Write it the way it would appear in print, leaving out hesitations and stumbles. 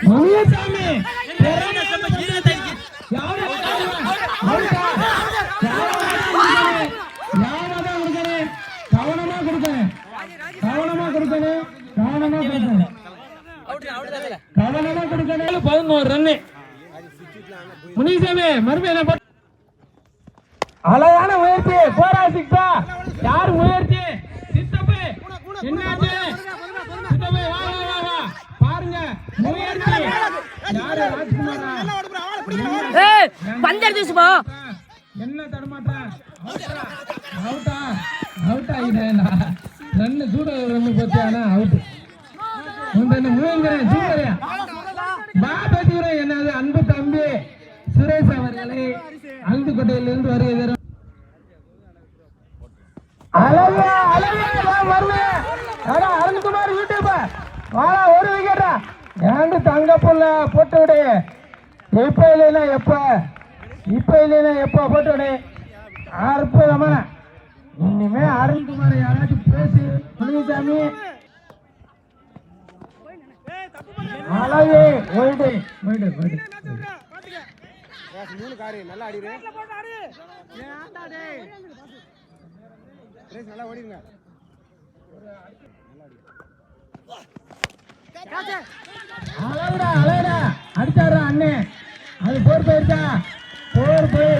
முனியசாமி கவனமா கொடுக்கணும், கவனமா கொடுக்கணும், கவனமா கொடுக்கணும், கவனமா கொடுக்கணும். 11 ரன்னு முனியசாமி மறுபடியும் அழகான முயற்சி. போரா சிக்ஸா? யார் முயற்சி? சித்தப்பே என்னாச்சு? சித்தப்பே வா வா வா பாருங்க முயற்சி. யாரு? ராஜ்குமாரா? ஏய் பந்தர் தூசு போ. என்ன தடமாட்டா? அவுட்டா? அவுட்டா இதேனா? ரன் சூட ரன் போச்சானா அவுட். உண்டன முயங்கறேன் சூப்பரா. பாபதிரே என்னது அன்பு தம்பி சுரேஷ் அவர்களே அல்துக்கோட்டையிலிருந்து வருகிறார். அழகா அழகா வருவே. அடா அருண்குமார் யூடியூப் வாடா ஒரு விக்கெட்டா. ஏண்டு தங்க புள்ள போட்டு விடு. இப்ப இல்லைனா எப்ப? இப்ப இல்லைனா எப்ப போட்டு விடு. அற்புதமா. இனிமே அருண்குமார் யாராச்சும் பேசி முனிசாமி அழகு ஓய்டு ஓய்டு ஓய்டு. நல்லா அடிரு. நல்லா ஓடிடுங்க. அழகுடா அழகுடா அடிச்சாரா அண்ணே. அது போர் போயிருச்சா? போர் போய்